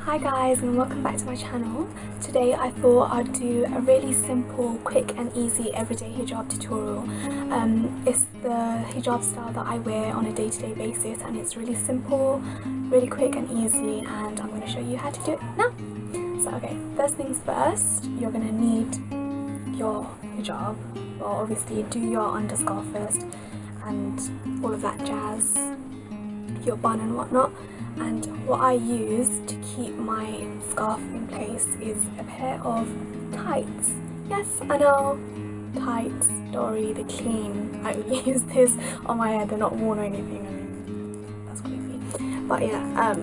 Hi guys, and welcome back to my channel. Today I thought I'd do a really simple, quick and easy everyday hijab tutorial. It's the hijab style that I wear on a day-to-day basis, and it's really simple, really quick and easy, and I'm going to show you how to do it now. So okay, first things first, you're going to need your hijab. Well, obviously do your underscarf first and all of that jazz, your bun and whatnot. And what I use to keep my scarf in place is a pair of tights. Yes, I know, tights, Dory, they're clean. I use this on my head, they're not worn or anything. I mean, that's creepy. But yeah,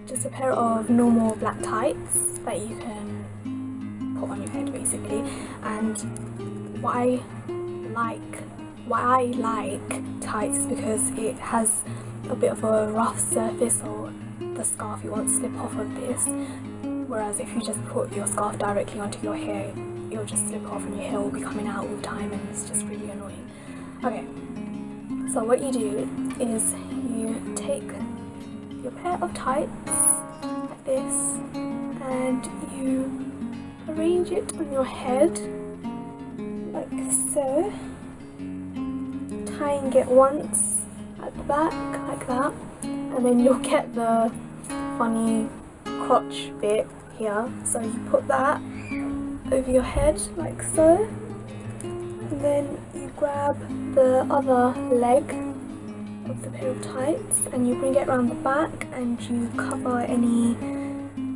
just a pair of normal black tights that you can put on your head basically. And why I like tights is because it has a bit of a rough surface, or the scarf, you won't slip off of this, whereas if you just put your scarf directly onto your hair, it'll just slip off and your hair will be coming out all the time, and it's just really annoying. Okay, so what you do is you take your pair of tights like this and you arrange it on your head like so, tying it once at the back like that, and then you'll get the funny crotch bit here, so you put that over your head like so, and then you grab the other leg of the pair of tights and you bring it around the back and you cover any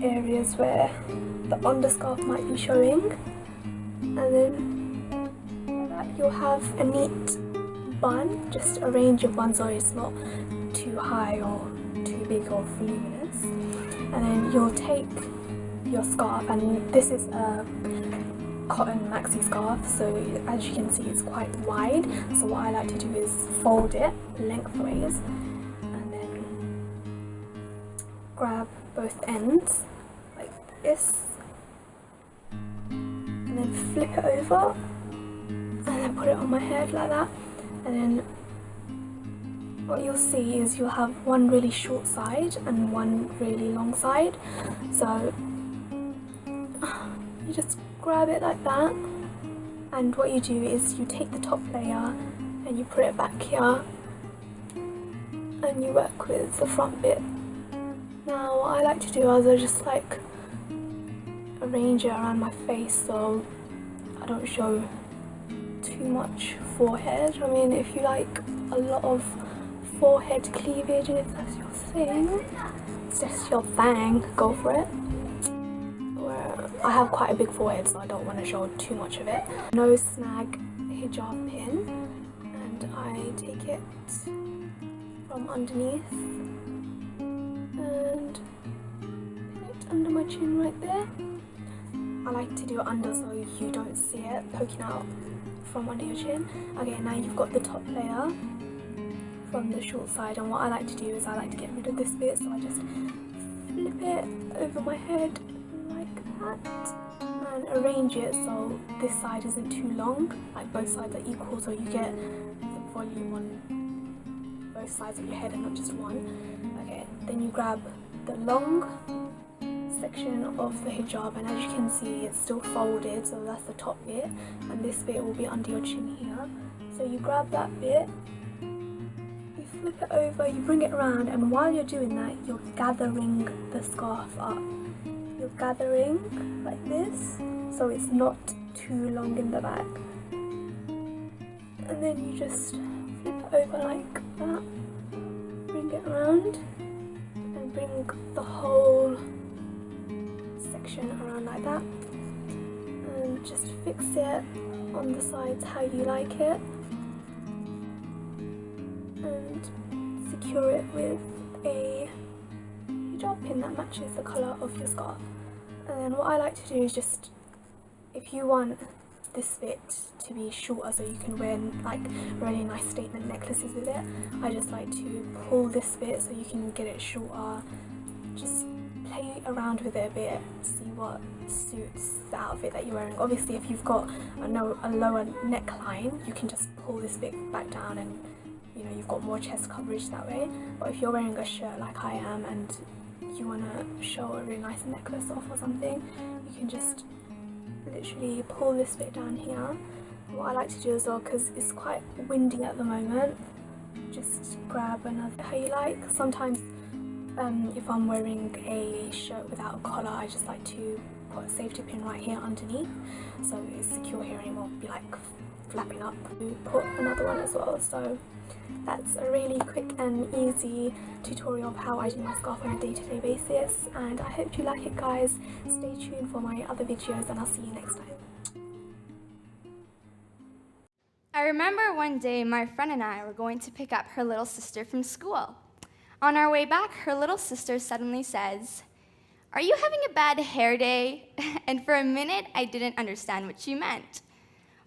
areas where the underscarf might be showing, and then you'll have a neat bun. Just arrange your bun so it's not too high or too big or voluminous, and then you'll take your scarf, and this is a cotton maxi scarf, so as you can see it's quite wide, so what I like to do is fold it lengthways and then grab both ends like this and then flip it over and then put it on my head like that. And then what you'll see is you'll have one really short side and one really long side. So you just grab it like that, and what you do is you take the top layer and you put it back here and you work with the front bit. Now what I like to do is I just like arrange it around my face so I don't show too much forehead. I mean, if you like a lot of forehead cleavage and if that's your thing, it's just your thing, go for it. Where I have quite a big forehead, so I don't want to show too much of it. No snag hijab pin, and I take it from underneath and pin it under my chin right there. I like to do it under so you don't see it poking out from under your chin. Okay, now you've got the top layer from the short side, and what I like to do is I like to get rid of this bit, so I just flip it over my head like that and arrange it so this side isn't too long, like both sides are equal, so you get the volume on both sides of your head and not just one. Okay, then you grab the long section of the hijab, and as you can see it's still folded, so that's the top bit, and this bit will be under your chin here. So you grab that bit, you flip it over, you bring it around, and while you're doing that you're gathering the scarf up. You're gathering like this so it's not too long in the back, and then you just flip it over like that, bring it around and bring the whole section around like that, and just fix it on the sides how you like it and secure it with a hijab pin that matches the colour of your scarf. And then what I like to do is just, if you want this bit to be shorter so you can wear like really nice statement necklaces with it, I just like to pull this bit so you can get it shorter. Just play around with it a bit, see what suits the outfit that you're wearing. Obviously if you've got a lower neckline, you can just pull this bit back down and you know you've got more chest coverage that way. But if you're wearing a shirt like I am and you want to show a really nice necklace off or something, you can just literally pull this bit down here. What I like to do as well, because it's quite windy at the moment, just grab another how you like. Sometimes if I'm wearing a shirt without a collar, I just like to put a safety pin right here underneath so it's secure here and it won't be like flapping up. Put another one as well. So that's a really quick and easy tutorial of how I do my scarf on a day-to-day basis, and I hope you like it, guys. Stay tuned for my other videos and I'll see you next time. I remember one day my friend and I were going to pick up her little sister from school. On our way back, her little sister suddenly says, "Are you having a bad hair day?" And for a minute, I didn't understand what she meant.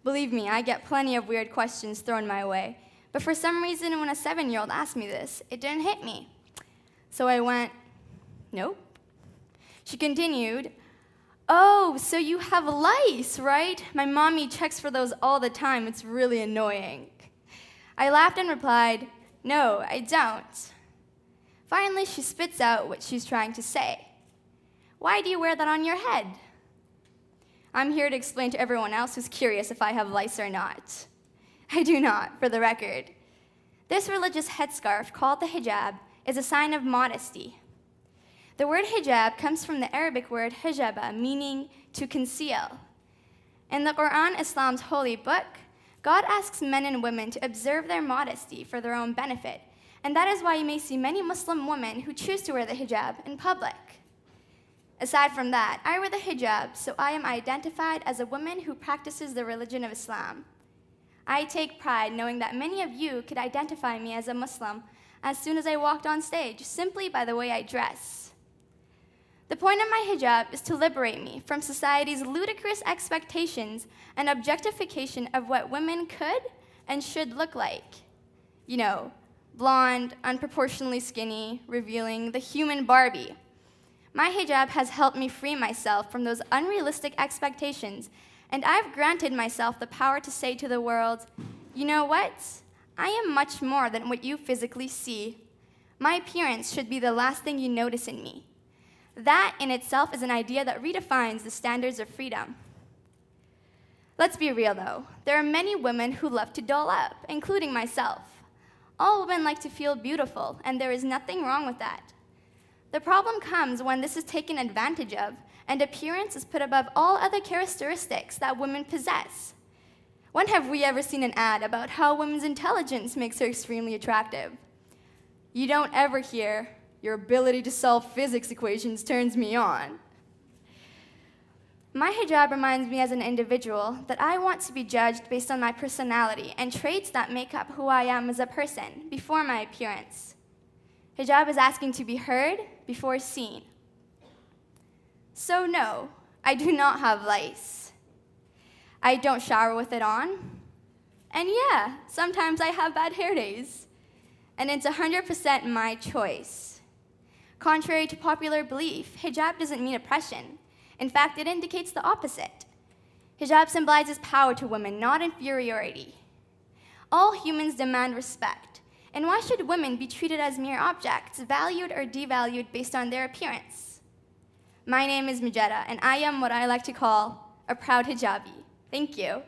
Believe me, I get plenty of weird questions thrown my way, but for some reason, when a 7-year-old asked me this, it didn't hit me. So I went, "Nope." She continued, "Oh, so you have lice, right? My mommy checks for those all the time. It's really annoying." I laughed and replied, "No, I don't." Finally, she spits out what she's trying to say. "Why do you wear that on your head?" I'm here to explain to everyone else who's curious if I have lice or not. I do not, for the record. This religious headscarf, called the hijab, is a sign of modesty. The word hijab comes from the Arabic word hijaba, meaning to conceal. In the Quran, Islam's holy book, God asks men and women to observe their modesty for their own benefit, and that is why you may see many Muslim women who choose to wear the hijab in public. Aside from that, I wear the hijab, so I am identified as a woman who practices the religion of Islam. I take pride knowing that many of you could identify me as a Muslim as soon as I walked on stage, simply by the way I dress. The point of my hijab is to liberate me from society's ludicrous expectations and objectification of what women could and should look like. You know, blonde, unproportionately skinny, revealing the human Barbie. My hijab has helped me free myself from those unrealistic expectations, and I've granted myself the power to say to the world, "You know what? I am much more than what you physically see. My appearance should be the last thing you notice in me." That in itself is an idea that redefines the standards of freedom. Let's be real though, there are many women who love to doll up, including myself. All women like to feel beautiful, and there is nothing wrong with that. The problem comes when this is taken advantage of, and appearance is put above all other characteristics that women possess. When have we ever seen an ad about how women's intelligence makes her extremely attractive? You don't ever hear, "Your ability to solve physics equations turns me on." My hijab reminds me as an individual that I want to be judged based on my personality and traits that make up who I am as a person before my appearance. Hijab is asking to be heard before seen. So no, I do not have lice. I don't shower with it on. And yeah, sometimes I have bad hair days. And it's 100% my choice. Contrary to popular belief, hijab doesn't mean oppression. In fact, it indicates the opposite. Hijab symbolizes power to women, not inferiority. All humans demand respect. And why should women be treated as mere objects, valued or devalued based on their appearance? My name is Majeda, and I am what I like to call a proud hijabi. Thank you.